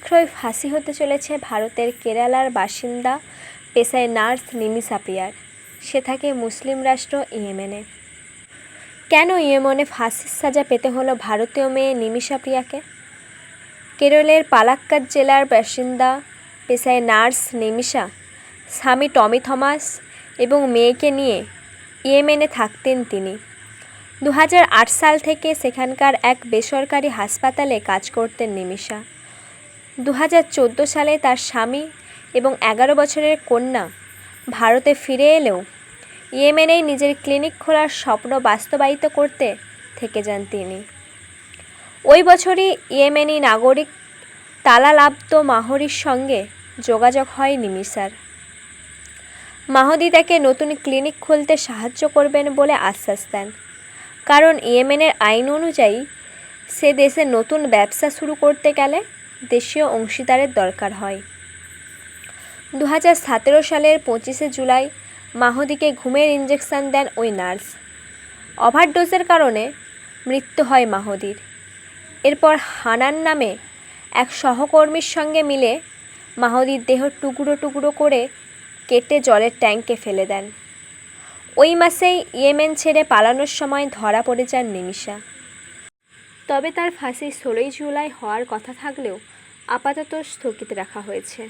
শীঘ্রই ফাঁসি হতে চলেছে ভারতের কেরালার বাসিন্দা পেশায় নার্স নিমিষা প্রিয়ার। সে থাকে মুসলিম রাষ্ট্র ইয়েমেনে। কেন ইয়েমেনে ফাঁসির সাজা পেতে হলো ভারতীয় মেয়ে নিমিষা প্রিয়াকে? কেরলের পালাক্কাদ জেলার বাসিন্দা পেশায় নার্স নিমিষা স্বামী টমি থমাস এবং মেয়েকে নিয়ে ইয়েমেনে থাকতেন তিনি। 2008 সাল থেকে সেখানকার এক বেসরকারি হাসপাতালে কাজ করতেন নিমিষা। 2014 সালে তার স্বামী এবং 11 বছরের কন্যা ভারতে ফিরে এলেও ইয়েমেনেই নিজের ক্লিনিক খোলার স্বপ্ন বাস্তবায়িত করতে থেকে যান তিনি। ওই বছরই ইয়েমেনি নাগরিক তালাল আব্দ মাহদির সঙ্গে যোগাযোগ হয় নিমিষার। মাহদি তাকে নতুন ক্লিনিক খুলতে সাহায্য করবেন বলে আশ্বাস দেন, কারণ ইয়েমেনের আইন অনুযায়ী সে দেশে নতুন ব্যবসা শুরু করতে গেলে দেশীয় অংশীদারের দরকার হয়। 2017 সালের 25 জুলাই মাহদিকে ঘুমের ইঞ্জেকশন দেন ওই নার্স। ওভারডোজের কারণে মৃত্যু হয় মাহদির। এরপর হানান নামে এক সহকর্মীর সঙ্গে মিলে মাহদির দেহ টুকরো টুকরো করে কেটে জলের ট্যাঙ্কে ফেলে দেন। ওই মাসেই ইয়েমেন ছেড়ে পালানোর সময় ধরা পড়ে যান নিমিষা। তবে তার ফাঁসি 16 জুলাই হওয়ার কথা থাকলেও আপাতত স্থগিত রাখা হয়েছে।